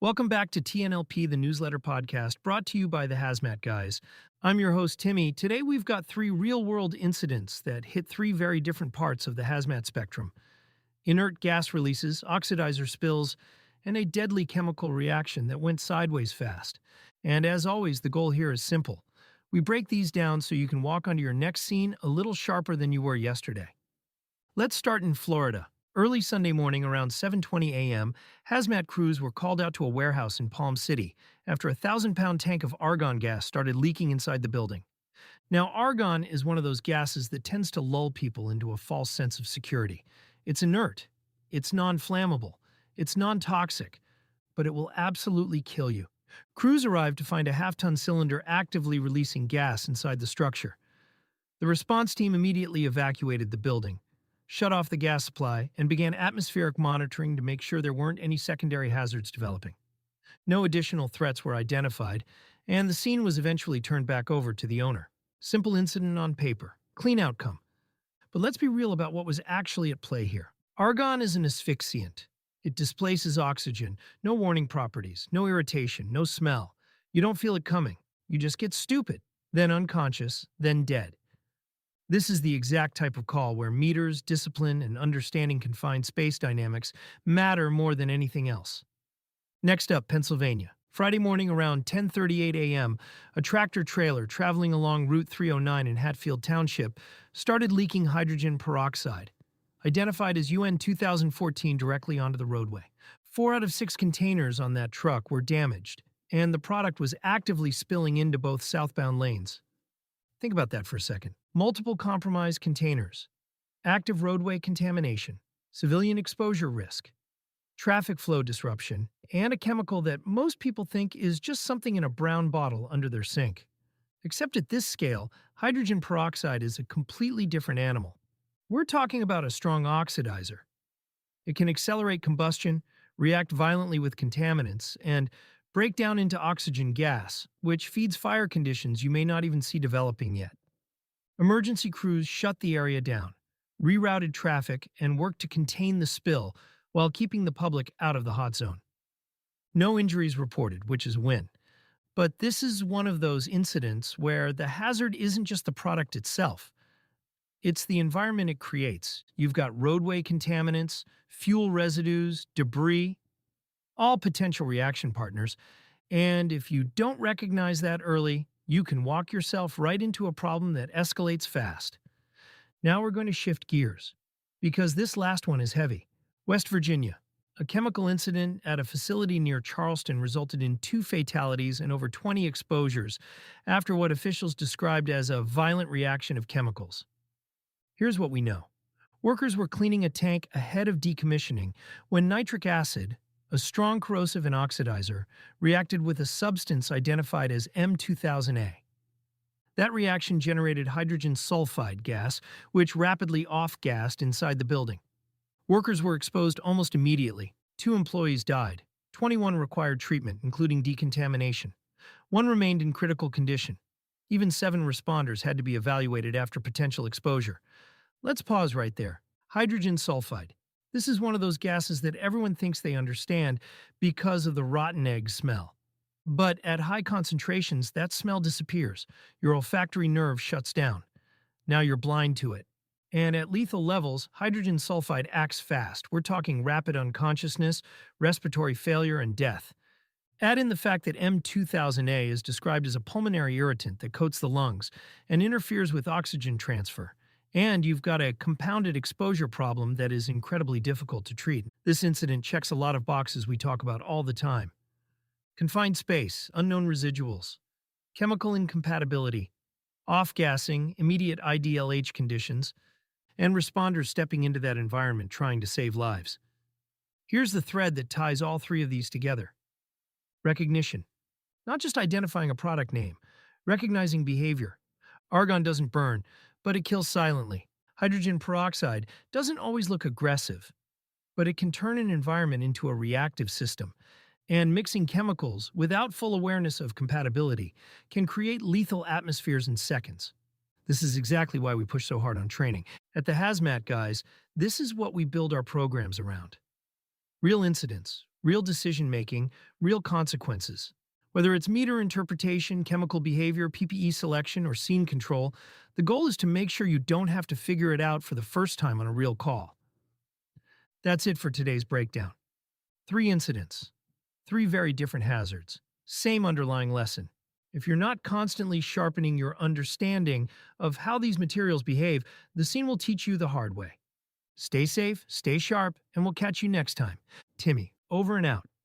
Welcome back to TNLP, the newsletter podcast brought to you by the HazMat Guys. I'm your host, Timmy. Today we've got three real-world incidents that hit three very different parts of the hazmat spectrum. Inert gas releases, oxidizer spills, and a deadly chemical reaction that went sideways fast. And as always, the goal here is simple. We break these down so you can walk onto your next scene a little sharper than you were yesterday. Let's start in Florida. Early Sunday morning around 7:20 a.m., hazmat crews were called out to a warehouse in Palm City after a 1,000-pound tank of argon gas started leaking inside the building. Now, argon is one of those gases that tends to lull people into a false sense of security. It's inert, it's non-flammable, it's non-toxic, but it will absolutely kill you. Crews arrived to find a half-ton cylinder actively releasing gas inside the structure. The response team immediately evacuated the building, shut off the gas supply, and began atmospheric monitoring to make sure there weren't any secondary hazards developing. No additional threats were identified, and the scene was eventually turned back over to the owner. Simple incident on paper, clean outcome. But let's be real about what was actually at play here. Argon is an asphyxiant. It displaces oxygen, no warning properties, no irritation, no smell. You don't feel it coming. You just get stupid, then unconscious, then dead. This is the exact type of call where meters, discipline, and understanding confined space dynamics matter more than anything else. Next up, Pennsylvania. Friday morning around 10:38 a.m., a tractor-trailer traveling along Route 309 in Hatfield Township started leaking hydrogen peroxide, identified as UN 2014 directly onto the roadway. 4 out of 6 containers on that truck were damaged, and the product was actively spilling into both southbound lanes. Think about that for a second. Multiple compromised containers, active roadway contamination, civilian exposure risk, traffic flow disruption, and a chemical that most people think is just something in a brown bottle under their sink. Except at this scale, hydrogen peroxide is a completely different animal. We're talking about a strong oxidizer. It can accelerate combustion, react violently with contaminants, and break down into oxygen gas, which feeds fire conditions you may not even see developing yet. Emergency crews shut the area down, rerouted traffic, and worked to contain the spill while keeping the public out of the hot zone. No injuries reported, which is a win. But this is one of those incidents where the hazard isn't just the product itself. It's the environment it creates. You've got roadway contaminants, fuel residues, debris, all potential reaction partners. And if you don't recognize that early, you can walk yourself right into a problem that escalates fast. Now we're going to shift gears, because this last one is heavy. West Virginia. A chemical incident at a facility near Charleston resulted in 2 fatalities and over 20 exposures after what officials described as a violent reaction of chemicals. Here's what we know. Workers were cleaning a tank ahead of decommissioning when nitric acid, a strong corrosive and oxidizer, reacted with a substance identified as M2000A. That reaction generated hydrogen sulfide gas, which rapidly off-gassed inside the building. Workers were exposed almost immediately. 2 employees died. 21 required treatment, including decontamination. 1 remained in critical condition. Even 7 responders had to be evaluated after potential exposure. Let's pause right there. Hydrogen sulfide. This is one of those gases that everyone thinks they understand because of the rotten egg smell. But at high concentrations, that smell disappears. Your olfactory nerve shuts down. Now you're blind to it. And at lethal levels, hydrogen sulfide acts fast. We're talking rapid unconsciousness, respiratory failure, and death. Add in the fact that M2000A is described as a pulmonary irritant that coats the lungs and interferes with oxygen transfer. And you've got a compounded exposure problem that is incredibly difficult to treat. This incident checks a lot of boxes we talk about all the time. Confined space, unknown residuals, chemical incompatibility, off-gassing, immediate IDLH conditions, and responders stepping into that environment trying to save lives. Here's the thread that ties all 3 of these together. Recognition. Not just identifying a product name, recognizing behavior. Argon doesn't burn, but it kills silently. Hydrogen peroxide doesn't always look aggressive, but it can turn an environment into a reactive system. And mixing chemicals without full awareness of compatibility can create lethal atmospheres in seconds. This is exactly why we push so hard on training. At the HazMat Guys, this is what we build our programs around. Real incidents, Real decision-making, real consequences. Whether it's meter interpretation, chemical behavior, PPE selection, or scene control, the goal is to make sure you don't have to figure it out for the first time on a real call. That's it for today's breakdown. 3 incidents. 3 very different hazards. Same underlying lesson. If you're not constantly sharpening your understanding of how these materials behave, the scene will teach you the hard way. Stay safe, stay sharp, and we'll catch you next time. Timmy, over and out.